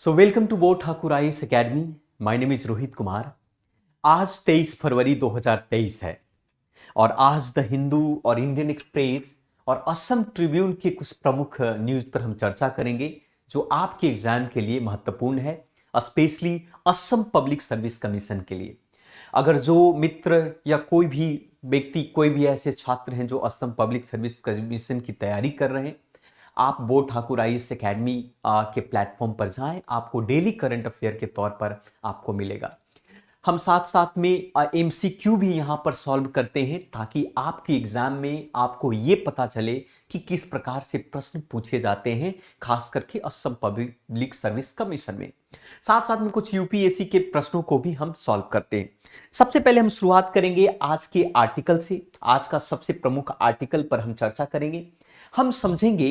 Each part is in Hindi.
सो वेलकम टू बोट Thakur IAS academy. My name is Rohit Kumar. आज 23 फरवरी 2023 है और आज द हिंदू और इंडियन एक्सप्रेस और असम ट्रिब्यून के कुछ प्रमुख न्यूज पर हम चर्चा करेंगे जो आपके एग्जाम के लिए महत्वपूर्ण है, specially Assam public service commission के लिए। अगर जो मित्र या कोई भी व्यक्ति, कोई भी ऐसे छात्र हैं जो असम पब्लिक सर्विस कमीशन की तैयारी कर रहे हैं, आप बोट ठाकुर आईएएस एकेडमी के प्लेटफॉर्म पर जाएं। आपको डेली करंट अफेयर के तौर पर आपको मिलेगा। हम साथ साथ में एमसीक्यू भी यहाँ पर सॉल्व करते हैं ताकि आपके एग्जाम में आपको ये पता चले कि किस प्रकार से प्रश्न पूछे जाते हैं, खास करके असम पब्लिक सर्विस कमीशन में। साथ साथ में कुछ यूपीएससी के प्रश्नों को भी हम सॉल्व करते हैं। सबसे पहले हम शुरुआत करेंगे आज के आर्टिकल से। आज का सबसे प्रमुख आर्टिकल पर हम चर्चा करेंगे। हम समझेंगे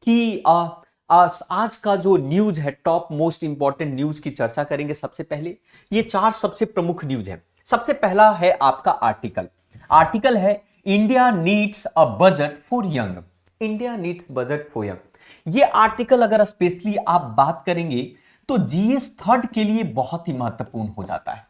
कि आज का जो न्यूज है, टॉप मोस्ट इंपॉर्टेंट न्यूज की चर्चा करेंगे। सबसे पहले ये चार सबसे प्रमुख न्यूज है। सबसे पहला है आपका आर्टिकल है India needs a budget for young. India needs budget for young. ये आर्टिकल अगर स्पेशली आप बात करेंगे तो जीएस थर्ड के लिए बहुत ही महत्वपूर्ण हो जाता है।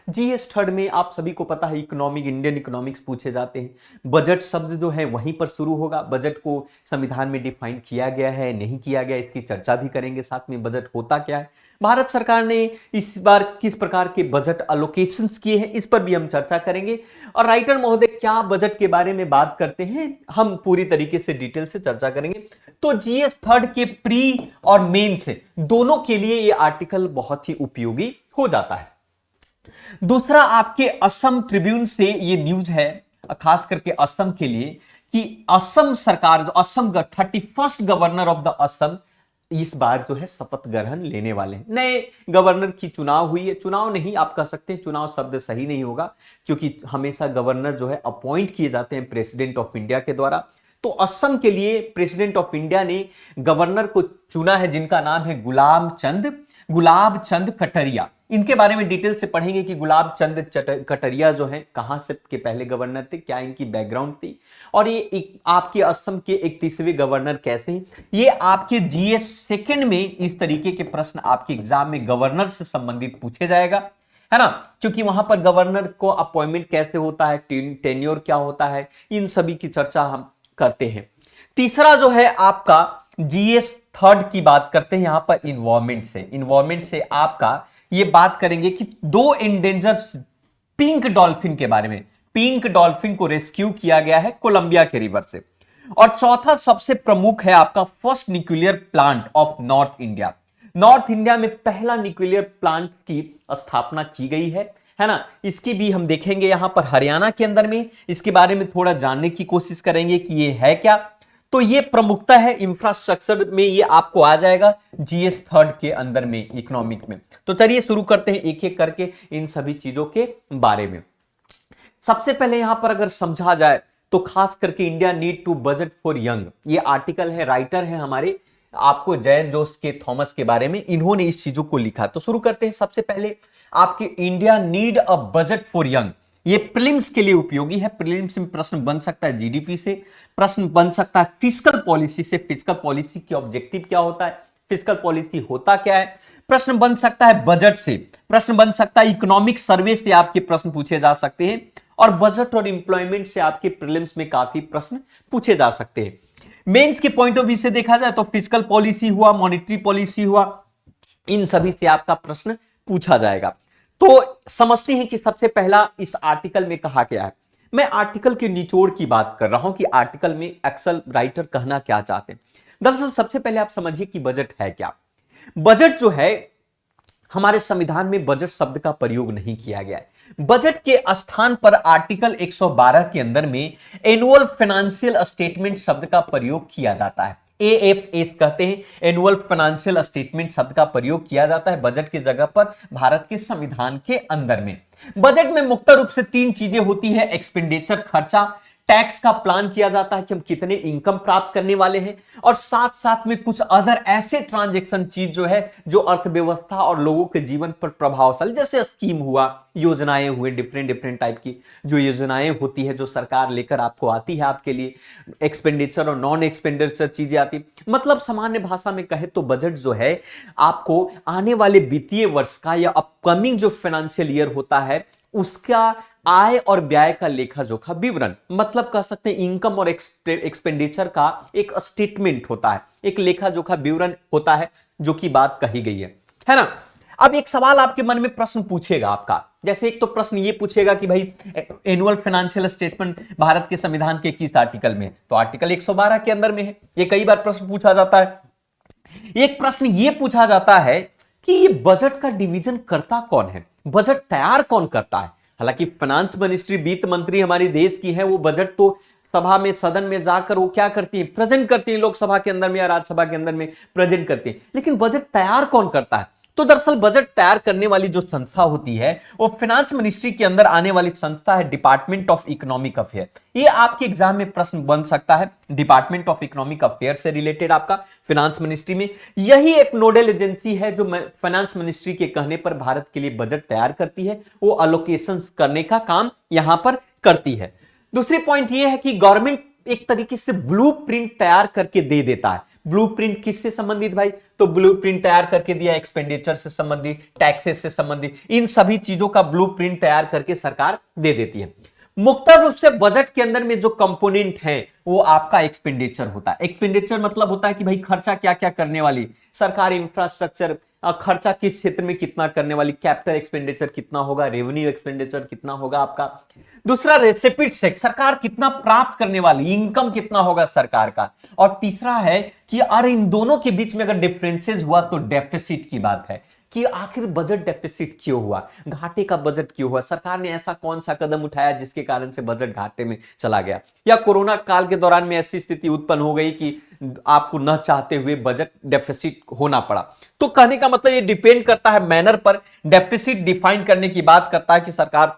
जीएस थर्ड में आप सभी को पता है इंडियन इकोनॉमिक्स पूछे जाते हैं। बजट शब्द जो है वहीं पर शुरू होगा। बजट को संविधान में डिफाइन किया गया है, नहीं किया गया, इसकी चर्चा भी करेंगे। साथ में बजट होता क्या है, भारत सरकार ने इस बार किस प्रकार के बजट अलोकेशंस किए हैं, इस पर भी हम चर्चा करेंगे। और राइटर महोदय क्या बजट के बारे में बात करते हैं, हम पूरी तरीके से डिटेल से चर्चा करेंगे। तो जीएस थर्ड के प्री और मेन से दोनों के लिए यह आर्टिकल बहुत ही उपयोगी हो जाता है। दूसरा आपके असम ट्रिब्यून से ये न्यूज है, खास करके असम के लिए, कि असम सरकार जो Assam 31st governor of the Assam इस बार जो है शपथ ग्रहण लेने वाले हैं। नए गवर्नर की चुनाव हुई है। चुनाव नहीं आप कह सकते हैं, चुनाव शब्द सही नहीं होगा क्योंकि हमेशा गवर्नर जो है अपॉइंट किए जाते हैं प्रेसिडेंट ऑफ इंडिया के द्वारा। तो असम के लिए प्रेसिडेंट ऑफ इंडिया ने गवर्नर को चुना है जिनका नाम है गुलाब चंद कटारिया। इनके बारे में डिटेल से पढ़ेंगे कि गुलाब चंद कटारिया जो है कहां से के पहले गवर्नर थे, क्या इनकी बैकग्राउंड थी, और ये आपके असम के 31वें गवर्नर कैसे हैं। ये आपके जीएस सेकंड में इस तरीके के प्रश्न आपके एग्जाम में गवर्नर से संबंधित पूछे जाएगा, है ना, क्योंकि वहां पर गवर्नर को अपॉइंटमेंट कैसे होता है, टेन्योर क्या होता है, इन सभी की चर्चा हम करते हैं। तीसरा जो है आपका जीएस थर्ड की बात करते हैं यहां पर इन्वायरमेंट से आपका ये बात करेंगे कि दो एंडेंजर्स पिंक डॉल्फिन के बारे में। पिंक डॉल्फिन को रेस्क्यू किया गया है कोलंबिया के रिवर से। और चौथा सबसे प्रमुख है आपका first nuclear plant of north India. North India में पहला न्यूक्लियर प्लांट की स्थापना की गई है ना। इसकी भी हम देखेंगे यहां पर हरियाणा के अंदर में। इसके बारे में थोड़ा जानने की कोशिश करेंगे कि ये है क्या। तो ये प्रमुखता है इंफ्रास्ट्रक्चर में, ये आपको आ जाएगा जीएस थर्ड के अंदर में, इकोनॉमिक में। तो चलिए शुरू करते हैं एक एक करके इन सभी चीजों के बारे में। सबसे पहले यहां पर अगर समझा जाए तो खास करके India need to budget for young, ये आर्टिकल है, राइटर है हमारे आपको जैन जोस के थॉमस के बारे में, इन्होंने इस चीजों को लिखा। तो शुरू करते हैं। सबसे पहले आपके India need a budget for young, ये प्रीलिम्स के लिए उपयोगी है। प्रीलिम्स में प्रश्न बन सकता है जीडीपी से, प्रश्न बन सकता है फिस्कल पॉलिसी से। फिस्कल पॉलिसी की ऑब्जेक्टिव क्या होता है, फिस्कल पॉलिसी होता क्या है। प्रश्न बन सकता है बजट से, प्रश्न बन सकता है इकोनॉमिक सर्वे से, आपके प्रश्न पूछे जा सकते हैं। और बजट और एम्प्लॉयमेंट से आपके प्रीलिम्स में काफी प्रश्न पूछे जा सकते हैं। मेंस के पॉइंट ऑफ व्यू से देखा जाए तो फिस्कल पॉलिसी हुआ, मॉनेटरी पॉलिसी हुआ, इन सभी से आपका प्रश्न पूछा जाएगा। तो समझते हैं कि सबसे पहला इस आर्टिकल में कहा क्या है। मैं आर्टिकल के निचोड़ की बात कर रहा हूं कि आर्टिकल में एक्सल राइटर कहना क्या चाहते हैं। दरअसल सबसे पहले आप समझिए कि बजट है क्या। बजट जो है, हमारे संविधान में बजट शब्द का प्रयोग नहीं किया गया है। बजट के स्थान पर आर्टिकल 112 के अंदर में एनुअल फाइनेंशियल स्टेटमेंट शब्द का प्रयोग किया जाता है। एएफएस कहते हैं, एनुअल फाइनेंशियल स्टेटमेंट शब्द का प्रयोग किया जाता है बजट की जगह पर भारत के संविधान के अंदर में। बजट में मुख्य रूप से तीन चीजें होती है, एक्सपेंडिचर खर्चा, टैक्स का प्लान किया जाता है कि हम कितने इनकम प्राप्त करने वाले हैं, और साथ साथ में कुछ अदर ऐसे ट्रांजैक्शन चीज जो है जो अर्थव्यवस्था और लोगों के जीवन पर प्रभावशाली, जैसे स्कीम हुआ, योजनाएं हुए, डिफरेंट डिफरेंट टाइप की जो योजनाएं होती है जो सरकार लेकर आपको आती है, आपके लिए एक्सपेंडिचर और नॉन एक्सपेंडिचर चीजें आती। मतलब सामान्य भाषा में कहे तो बजट जो है आपको आने वाले वित्तीय वर्ष का या अपकमिंग जो फाइनेंशियल ईयर होता है उसका आय और व्यय का लेखा जोखा विवरण, मतलब कह सकते हैं इनकम और एक्सपेंडिचर का एक स्टेटमेंट होता है, एक लेखा जोखा विवरण होता है जो की बात कही गई है ना। अब एक सवाल आपके मन में प्रश्न पूछेगा आपका, जैसे एक तो प्रश्न ये पूछेगा कि भाई एनुअल फाइनेंशियल स्टेटमेंट भारत के संविधान के किस आर्टिकल में, तो आर्टिकल 112 के अंदर में है। ये कई बार प्रश्न पूछा जाता है। एक प्रश्न ये पूछा जाता है कि ये बजट का डिवीजन करता कौन है, बजट तैयार कौन करता है। हालांकि फाइनेंस मिनिस्ट्री, वित्त मंत्री हमारे देश की है, वो बजट तो सभा में, सदन में जाकर वो क्या करती है, प्रेजेंट करती है, लोकसभा के अंदर में या राज्यसभा के अंदर में प्रेजेंट करती है। लेकिन बजट तैयार कौन करता है, तो दरअसल बजट तैयार करने वाली जो संस्था होती है वो फाइनेंस मिनिस्ट्री के अंदर आने वाली संस्था है डिपार्टमेंट ऑफ इकोनॉमिक अफेयर। ये आपके एग्जाम में प्रश्न बन सकता है, डिपार्टमेंट ऑफ इकोनॉमिक अफेयर से रिलेटेड आपका फाइनेंस मिनिस्ट्री में। यही एक नोडल एजेंसी है जो फाइनेंस मिनिस्ट्री के कहने पर भारत के लिए बजट तैयार करती है, वो अलोकेशंस करने का काम यहां पर करती है। दूसरी पॉइंट ये है कि गवर्नमेंट एक तरीके से ब्लूप्रिंट तैयार करके दे देता है। ब्लूप्रिंट किससे संबंधित भाई, तो ब्लूप्रिंट तैयार करके दिया एक्सपेंडिचर से संबंधित, टैक्सेस से संबंधित, इन सभी चीजों का ब्लूप्रिंट तैयार करके सरकार दे देती है। मुख्य रूप से बजट के अंदर में जो कंपोनेंट है वो आपका एक्सपेंडिचर होता है। एक्सपेंडिचर मतलब होता है कि भाई खर्चा क्या क्या करने वाली सरकार, इंफ्रास्ट्रक्चर खर्चा किस क्षेत्र में कितना करने वाली, कैपिटल एक्सपेंडिचर कितना होगा, रेवेन्यू एक्सपेंडिचर कितना होगा आपका। दूसरा रेसिपिट से सरकार कितना प्राप्त करने वाली, इनकम कितना होगा सरकार का। और तीसरा है कि अरे इन दोनों के बीच में अगर डिफरेंसेस हुआ तो डेफिसिट की बात है कि आखिर बजट डेफिसिट क्यों हुआ, घाटे का बजट क्यों हुआ, सरकार ने ऐसा कौन सा कदम उठाया जिसके कारण से बजट घाटे में चला गया, या कोरोना काल के दौरान में ऐसी स्थिति उत्पन्न हो गई कि आपको न चाहते हुए बजट डेफिसिट होना पड़ा। तो कहने का मतलब ये डिपेंड करता है मैनर पर, डेफिसिट डिफाइन करने की बात करता है कि सरकार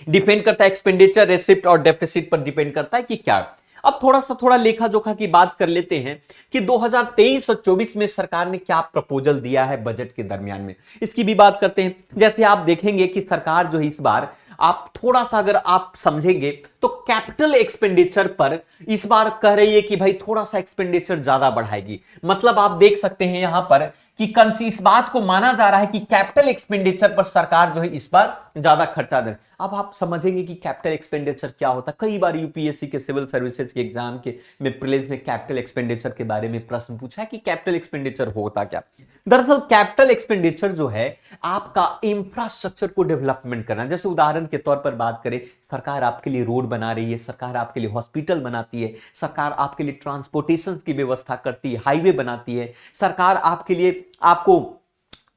डिपेंड करता है एक्सपेंडिचर, रेसिप्ट और डेफिसिट पर डिपेंड करता है कि क्या। अब थोड़ा लेखा जोखा की बात कर लेते हैं कि 2023 और 24 में सरकार ने क्या प्रपोजल दिया है बजट के दरमियान में, इसकी भी बात करते हैं। जैसे आप देखेंगे कि सरकार जो है इस बार आप थोड़ा सा अगर आप समझेंगे तो कैपिटल एक्सपेंडिचर पर इस बार कह रही है कि भाई थोड़ा सा एक्सपेंडिचर ज्यादा बढ़ाएगी। मतलब आप देख सकते हैं यहां पर कि इस बात को माना जा रहा है कि कैपिटल एक्सपेंडिचर पर सरकार जो है इस बार ज्यादा खर्चा दे। अब आप समझेंगे कि कैपिटल एक्सपेंडिचर क्या होता है। कई बार यूपीएससी के सिविल सर्विसेज के एग्जाम के में प्रीलिम्स में कैपिटल एक्सपेंडिचर के बारे में प्रश्न पूछा है कि कैपिटल एक्सपेंडिचर होता क्या। दरअसल कैपिटल एक्सपेंडिचर जो है आपका इंफ्रास्ट्रक्चर को डेवलपमेंट करना। जैसे उदाहरण के तौर पर बात करें, सरकार आपके लिए रोड बना रही है, सरकार आपके लिए हॉस्पिटल बनाती है, सरकार आपके लिए ट्रांसपोर्टेशन की व्यवस्था करती है, हाईवे बनाती है, सरकार आपके लिए आपको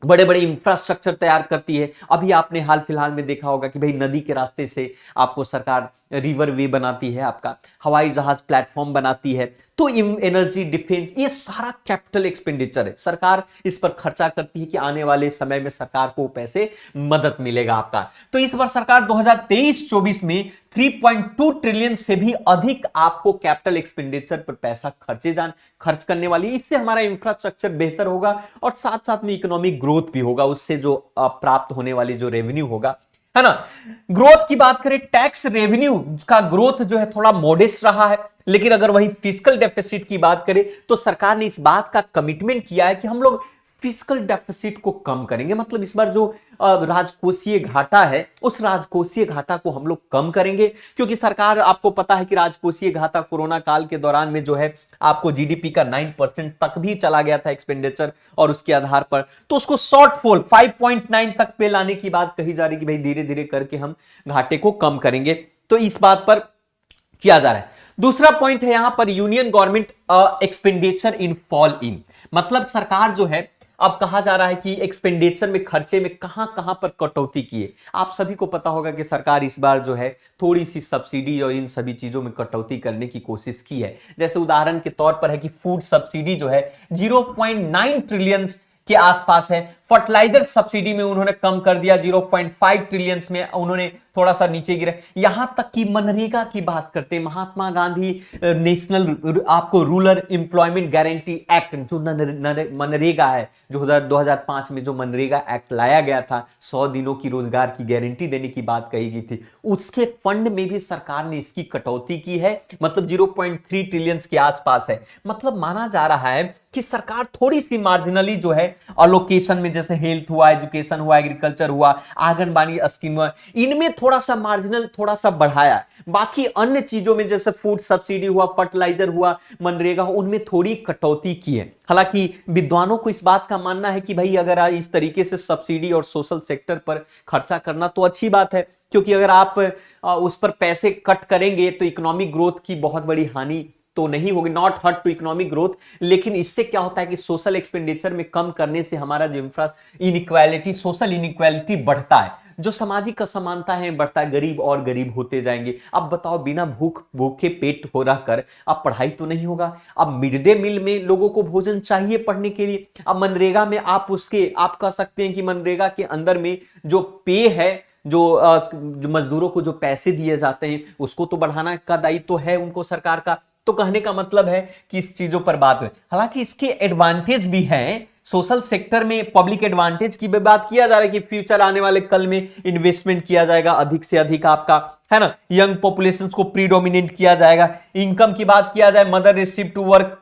बड़े बड़े इंफ्रास्ट्रक्चर तैयार करती है। अभी आपने हाल फिलहाल में देखा होगा कि भाई नदी के रास्ते से आपको सरकार रिवर वे बनाती है, आपका हवाई जहाज प्लेटफॉर्म बनाती है। तो एनर्जी, डिफेंस, ये सारा कैपिटल एक्सपेंडिचर है, सरकार इस पर खर्चा करती है कि आने वाले समय में सरकार को पैसे मदद मिलेगा आपका। तो इस बार सरकार 2023-24 में 3.2 ट्रिलियन से भी अधिक आपको कैपिटल एक्सपेंडिचर पर पैसा खर्च करने वाली। इससे हमारा इंफ्रास्ट्रक्चर बेहतर होगा और साथ साथ में इकोनॉमिक ग्रोथ भी होगा, उससे जो प्राप्त होने वाली जो रेवेन्यू होगा, है ना। ग्रोथ की बात करें, टैक्स रेवेन्यू का ग्रोथ जो है थोड़ा मॉडेस्ट रहा है, लेकिन अगर वही फिस्कल डेफिसिट की बात करें तो सरकार ने इस बात का कमिटमेंट किया है कि हम लोग फिस्कल डेफिसिट को कम करेंगे। मतलब इस बार जो राजकोषीय घाटा है उस राजकोषीय घाटा को हम लोग कम करेंगे, क्योंकि सरकार, आपको पता है कि राजकोषीय घाटा कोरोना काल के दौरान में जो है आपको जीडीपी का 9% तक भी चला गया था एक्सपेंडिचर, और उसके आधार पर तो उसको शॉर्टफॉल 5.9 तक पे लाने की बात कही जा रही कि भाई धीरे धीरे करके हम घाटे को कम करेंगे। तो इस बात पर किया जा रहा है। दूसरा पॉइंट है यहां पर union government expenditure in fall in, मतलब सरकार जो है अब कहा जा रहा है कि एक्सपेंडिचर में, खर्चे में कहां कहां पर कटौती की है। आप सभी को पता होगा कि सरकार इस बार जो है थोड़ी सी सब्सिडी और इन सभी चीजों में कटौती करने की कोशिश की है। जैसे उदाहरण के तौर पर है कि फूड सब्सिडी जो है 0.9 ट्रिलियन के आसपास है, फर्टिलाइजर सब्सिडी में उन्होंने कम कर दिया, 0.5 ट्रिलियन में उन्होंने थोड़ा सा नीचे गिरा। यहां तक कि मनरेगा की बात करते हैं, महात्मा गांधी नेशनल आपको रूरल एम्प्लॉयमेंट गारंटी एक्ट, जो मनरेगा है, जो 2005 में जो मनरेगा एक्ट लाया गया था, 100 दिनों की रोजगार की गारंटी देने की बात कही गई थी, उसके फंड में भी सरकार ने इसकी कटौती की है, मतलब 0.3 ट्रिलियन के आसपास है। मतलब माना जा रहा है कि सरकार थोड़ी सी मार्जिनली जो है अलोकेशन में, जैसे हेल्थ हुआ, एजुकेशन हुआ, एग्रीकल्चर हुआ, आंगनबाड़ी स्कीम हुआ, इनमें थोड़ा सा मार्जिनल थोड़ा सा बढ़ाया। बाकी अन्य चीजों में जैसे फूड सब्सिडी हुआ, फर्टिलाइजर हुआ, मनरेगा, उनमें थोड़ी कटौती की है। हालांकि विद्वानों को इस बात का मानना है कि भाई अगर इस तरीके से सब्सिडी और सोशल सेक्टर पर खर्चा करना तो अच्छी बात है, क्योंकि अगर आप उस पर पैसे कट करेंगे तो इकोनॉमिक ग्रोथ की बहुत बड़ी हानि तो नहीं होगी, not hurt to economic growth. लेकिन इससे क्या होता है कि सोशल एक्सपेंडिचर में कम करने से हमारा जो इनइक्वालिटी, सोशल इनइक्वालिटी बढ़ता है, जो सामाजिक असमानता है बढ़ता है, गरीब और गरीब होते जाएंगे। अब बताओ, बिना भूखे पेट हो रहकर अब पढ़ाई तो नहीं होगा। अब मिड डे मील में लोगों को भोजन चाहिए पढ़ने के लिए। अब मनरेगा में आप कह सकते हैं कि मनरेगा के अंदर में जो पे है, जो मजदूरों को जो पैसे दिए जाते हैं, उसको तो बढ़ाना का दायित्व है उनको, सरकार का। तो कहने का मतलब है कि इस चीजों पर बात हुई। हालांकि इसके एडवांटेज भी हैं, सोशल सेक्टर में पब्लिक एडवांटेज की भी बात किया जा रहा है कि फ्यूचर आने वाले कल में इन्वेस्टमेंट किया जाएगा अधिक से अधिक आपका, है ना, यंग पॉपुलेशन को प्रीडोमिनेट किया जाएगा। इनकम की बात किया जाए, mother receive to work,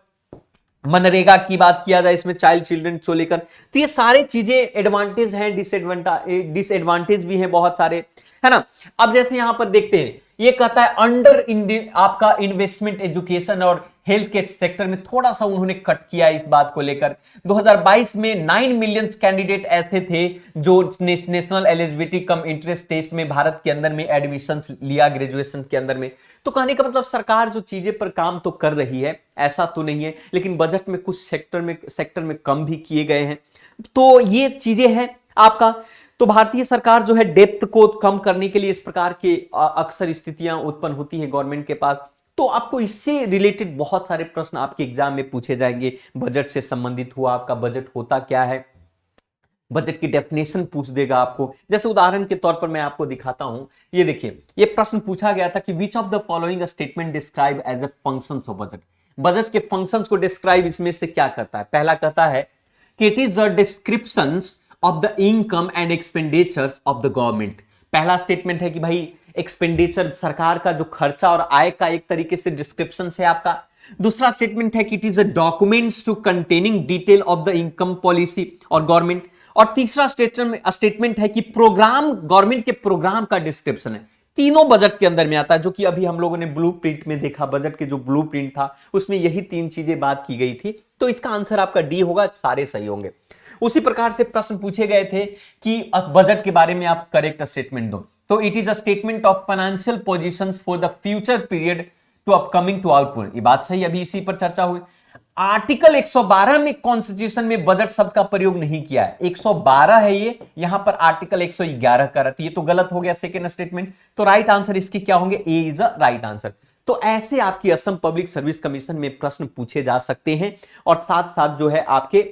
MNREGA की बात किया जाए, इसमें चाइल्ड चिल्ड्रन को लेकर, तो ये सारे चीजें एडवांटेज हैं, डिसएडवांटेज भी हैं बहुत सारे, है ना। अब जैसे यहां पर देखते हैं, ये कहता है अंडर आपका इन्वेस्टमेंट एजुकेशन और हेल्थ के सेक्टर में थोड़ा सा उन्होंने कट किया इस बात को लेकर। 2022 में 9 मिलियन कैंडिडेट ऐसे थे जो national eligibility cum entrance test में भारत के अंदर में एडमिशन लिया ग्रेजुएशन के अंदर में। तो कहने का मतलब सरकार जो चीजें पर काम तो कर रही है, ऐसा तो नहीं है, लेकिन बजट में कुछ सेक्टर में कम भी किए गए हैं। तो ये चीजें हैं आपका। तो भारतीय सरकार जो है डेप्थ को कम करने के लिए इस प्रकार के अक्सर स्थितियां उत्पन्न होती है गवर्नमेंट के पास। तो आपको इससे रिलेटेड बहुत सारे प्रश्न आपके एग्जाम में पूछे जाएंगे। बजट से संबंधित हुआ, आपका बजट होता क्या है, बजट की डेफिनेशन पूछ देगा आपको। जैसे उदाहरण के तौर पर मैं आपको दिखाता हूं, ये देखिए, ये प्रश्न पूछा गया था कि which of the following statement describe as a function of budget. Budget के फंक्शंस को डिस्क्राइब इसमें से क्या करता है। पहला कहता है कि it is a descriptions of the income and expenditures of the government. पहला स्टेटमेंट है कि भाई एक्सपेंडिचर, सरकार का जो खर्चा और आय का एक तरीके से डिस्क्रिप्शन है आपका। दूसरा स्टेटमेंट है कि it is a documents to containing detail of the income policy or government. और तीसरा स्टेटमेंट है कि प्रोग्राम, गवर्नमेंट के प्रोग्राम का डिस्क्रिप्शन है। तीनों बजट के अंदर में आता है, जो कि अभी हम लोगों ने ब्लूप्रिंट में देखा, बजट के जो ब्लूप्रिंट था उसमें यही तीन चीजें बात की गई थी। तो इसका आंसर आपका डी होगा, सारे सही होंगे। उसी प्रकार से प्रश्न पूछे गए थे कि बजट के बारे में आप करेक्ट स्टेटमेंट दो। तो it is a statement of financial positions for the future period to upcoming to output. ये बात सही, अभी इसी पर चर्चा हुई। आर्टिकल 112 में कॉन्स्टिट्यूशन में बजट शब्द का प्रयोग नहीं किया है। 112 है ये, यहां पर आर्टिकल 111 का रहता है। ये तो गलत हो गया सेकेंड स्टेटमेंट। तो राइट आंसर इसकी क्या होंगे, ए इज अ राइट आंसर। तो ऐसे आपकी असम पब्लिक सर्विस कमीशन में प्रश्न पूछे जा सकते हैं, और साथ साथ जो है आपके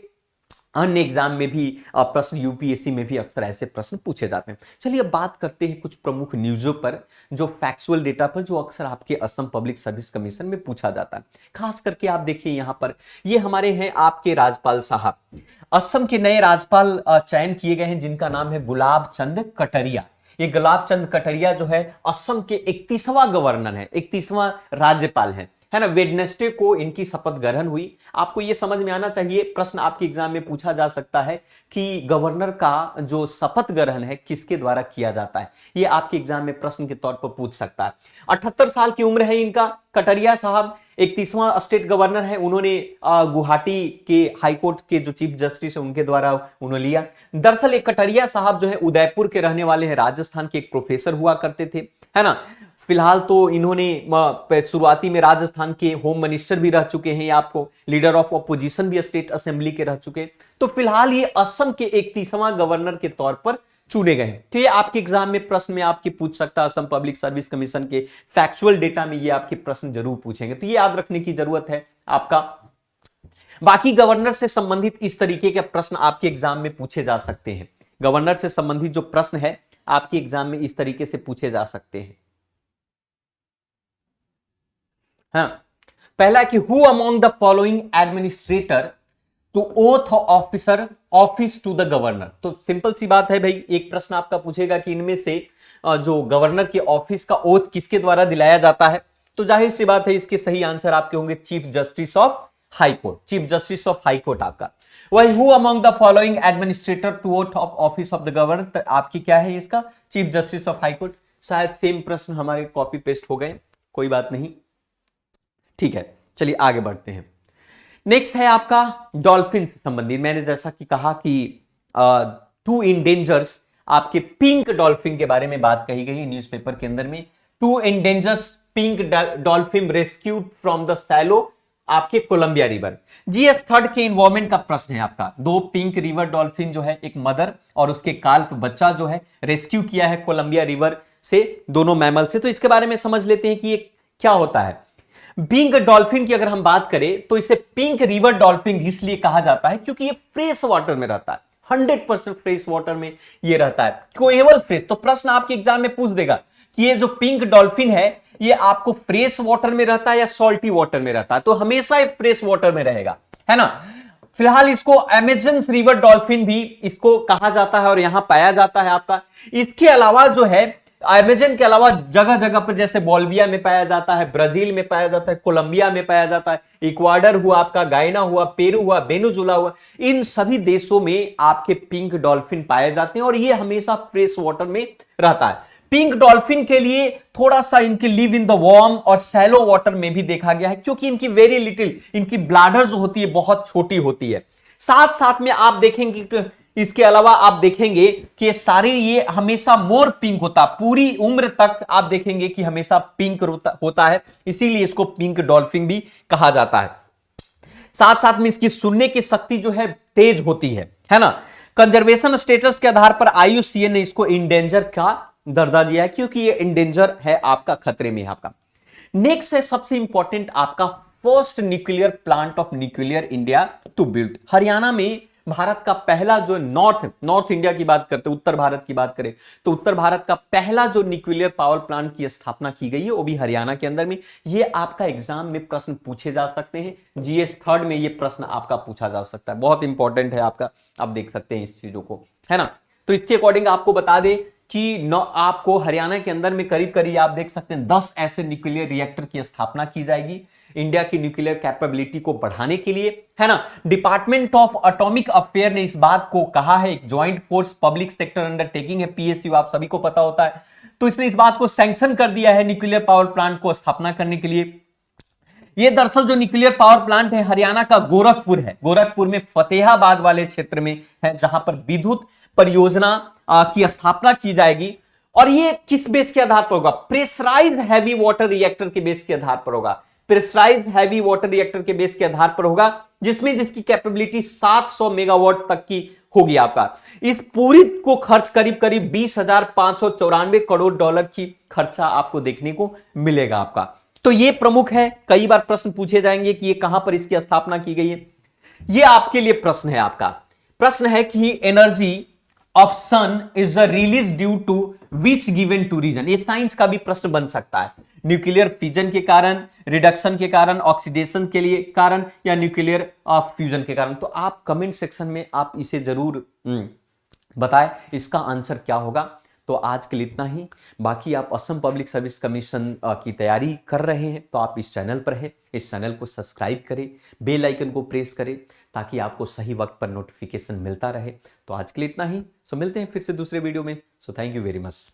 अन्य एग्जाम में भी प्रश्न, यूपीएससी में भी अक्सर ऐसे प्रश्न पूछे जाते हैं। चलिए अब बात करते हैं कुछ प्रमुख न्यूज़ों पर, जो फैक्चुअल डेटा पर, जो अक्सर आपके असम पब्लिक सर्विस कमीशन में पूछा जाता है। खास करके आप देखिए यहां पर, ये हमारे हैं आपके राज्यपाल साहब। असम के नए राज्यपाल चयन किए गए हैं, जिनका नाम है गुलाब चंद कटारिया। ये गुलाब चंद कटारिया जो है असम के 31वां गवर्नर है, 31वां राज्यपाल है ना। वेडनेसडे को इनकी शपथ ग्रहण हुई। आपको यह समझ में आना चाहिए, प्रश्न आपके एग्जाम में पूछा जा सकता है कि गवर्नर का जो शपथ ग्रहण है किसके द्वारा किया जाता है। यह आपके एग्जाम में प्रश्न के तौर पर पूछ सकता है। 78 साल की उम्र है इनका। कटारिया साहब 31वां स्टेट गवर्नर है। उन्होंने गुवाहाटी के हाईकोर्ट के जो चीफ जस्टिस है उनके द्वारा उन्होंने लिया। दरअसल एक कटारिया साहब जो है उदयपुर के रहने वाले हैं, राजस्थान के एक प्रोफेसर हुआ करते थे, है ना। फिलहाल तो इन्होंने शुरुआती में राजस्थान के होम मिनिस्टर भी रह चुके हैं, आपको लीडर ऑफ अपोजिशन भी स्टेट असेंबली के रह चुके हैं। तो फिलहाल ये असम के 31वां गवर्नर के तौर पर चुने गए। तो ये आपके एग्जाम में प्रश्न में आपकी पूछ सकता है, असम पब्लिक सर्विस कमीशन के फैक्चुअल डेटा में ये आपके प्रश्न जरूर पूछेंगे। तो ये याद रखने की जरूरत है आपका। बाकी गवर्नर से संबंधित इस तरीके के प्रश्न आपके एग्जाम में पूछे जा सकते हैं। गवर्नर से संबंधित जो प्रश्न है आपके एग्जाम में इस तरीके से पूछे जा सकते हैं। हाँ, पहला कि who among the following administrator to oath officer office to the governor. तो सिंपल सी बात है भाई, एक प्रश्न आपका पूछेगा कि इनमें से जो गवर्नर के ऑफिस का ओथ किसके द्वारा दिलाया जाता है, तो जाहिर सी बात है इसके सही आंसर आपके होंगे chief justice of high court. Chief justice of high court आपका वही who among the following administrator to oath of office of the governor, तो आपकी क्या है इसका chief justice of high court. शायद सेम प्रश्न हमारे कॉपी पेस्ट हो गए, कोई बात नहीं, ठीक है। चलिए आगे बढ़ते हैं। नेक्स्ट है आपका डॉल्फिन से संबंधित। मैंने जैसा कि कहा कि टू इंडेंजर्स, आपके पिंक डॉल्फिन के बारे में बात कही गई न्यूज़पेपर के अंदर में। Two endangered pink dolphin rescued from the shallow आपके कोलंबिया रिवर। जीएस थर्ड के इन्वॉल्वमेंट का प्रश्न है आपका। दो पिंक रिवर डॉल्फिन जो है, एक मदर और उसके काल्प बच्चा जो है रेस्क्यू किया है कोलंबिया रिवर से, दोनों मैमल से। तो इसके बारे में समझ लेते हैं कि ये क्या होता है। पिंक डॉल्फिन की अगर हम बात करें तो इसे पिंक रिवर डॉल्फिन इसलिए कहा जाता है क्योंकि ये फ्रेश वाटर में रहता है, 100% फ्रेश वाटर में ये रहता है, केवल फ्रेश। तो प्रश्न आपके एग्जाम में पूछ देगा कि ये जो पिंक डॉल्फिन है ये आपको फ्रेश वाटर में रहता है या सॉल्टी वाटर में रहता है, तो हमेशा ये फ्रेश वाटर में रहेगा, है ना। फिलहाल इसको अमेजन रिवर डॉल्फिन भी इसको कहा जाता है और यहां पाया जाता है आपका। इसके अलावा जो है अमेजन के अलावा जगह जगह पर जैसे बोल्विया में पाया जाता है, ब्राजील में पाया जाता है, कोलंबिया में पाया जाता है, इक्वाडर हुआ आपका, गायना हुआ, पेरू हुआ, वेनेजुला हुआ, इन सभी देशों में आपके पिंक डॉल्फिन पाए जाते हैं और ये हमेशा फ्रेश वाटर में रहता है। पिंक डॉल्फिन के लिए थोड़ा सा इनकी लिव इन द वार्म और सैलो वाटर में भी देखा गया है क्योंकि इनकी वेरी लिटिल, इनकी ब्लैडर जो होती है बहुत छोटी होती है। साथ साथ में आप देखेंगे, इसके अलावा आप देखेंगे कि ये हमेशा मोर पिंक होता, पूरी उम्र तक आप देखेंगे कि हमेशा पिंक होता है, इसीलिए इसको पिंक डॉल्फिन भी कहा जाता है। साथ साथ में इसकी सुनने की शक्ति जो है तेज होती है ना। कंजर्वेशन स्टेटस के आधार पर IUCN ने इसको इंडेंजर का दर्जा दिया है क्योंकि ये इंडेंजर है, आपका खतरे में है आपका। नेक्स्ट है सबसे इंपॉर्टेंट आपका first nuclear plant of nuclear India to build. Haryana में भारत का पहला जो नॉर्थ इंडिया की बात करते, उत्तर भारत की बात करें तो उत्तर भारत का पहला जो न्यूक्लियर पावर प्लांट की स्थापना की गई है वो भी हरियाणा के अंदर में। ये आपका एग्जाम में प्रश्न पूछे जा सकते हैं, GS थर्ड में ये प्रश्न आपका पूछा जा सकता है, बहुत इंपॉर्टेंट है आपका, आप देख सकते हैं इस चीजों को, है ना। तो इसके अकॉर्डिंग आपको बता दें कि आपको हरियाणा के अंदर में करीब करीब आप देख सकते हैं 10 ऐसे न्यूक्लियर रिएक्टर की स्थापना की जाएगी इंडिया की न्यूक्लियर कैपेबिलिटी को बढ़ाने के लिए, है ना। डिपार्टमेंट ऑफ एटॉमिक अफेयर ने इस बात को कहा है, एक joint force public sector undertaking है, PSU आप सभी को पता होता है, तो इसने इस बात को सैंक्शन कर दिया है न्यूक्लियर पावर प्लांट को स्थापना करने के लिए। ये दरअसल जो न्यूक्लियर पावर प्लांट है हरियाणा का गोरखपुर है, गोरखपुर में फतेहाबाद वाले क्षेत्र में है जहां पर विद्युत परियोजना की स्थापना की जाएगी। और ये किस बेस के आधार पर होगा? प्रेशराइज्ड हैवी वाटर रिएक्टर के बेस के आधार पर होगा, प्रेशराइज्ड हैवी वाटर रिएक्टर के बेस के आधार पर होगा, जिसकी कैपेबिलिटी 700 मेगावाट तक की होगी आपका। इस पूरी को खर्च करीब करीब 20,594 करोड़ डॉलर की खर्चा आपको देखने को मिलेगा आपका। तो ये प्रमुख है, कई बार प्रश्न पूछे जाएंगे कि ये कहां पर इसकी स्थापना की गई है। ये आपके लिए प्रश्न है आपका। प्रश्न है कि energy of sun is the release due to which given to reason. ये साइंस का भी प्रश्न बन सकता है, न्यूक्लियर फिजन के कारण, रिडक्शन के कारण, ऑक्सीडेशन के लिए कारण या न्यूक्लियर फ्यूजन के कारण। तो आप कमेंट सेक्शन में आप इसे जरूर बताएं इसका आंसर क्या होगा। तो आज के लिए इतना ही। बाकी आप असम पब्लिक सर्विस कमीशन की तैयारी कर रहे हैं तो आप इस चैनल पर हैं, इस चैनल को सब्सक्राइब करें, बेल आइकन को प्रेस करें ताकि आपको सही वक्त पर नोटिफिकेशन मिलता रहे। तो आज के लिए इतना ही। सो मिलते हैं फिर से दूसरे वीडियो में। So thank you very much.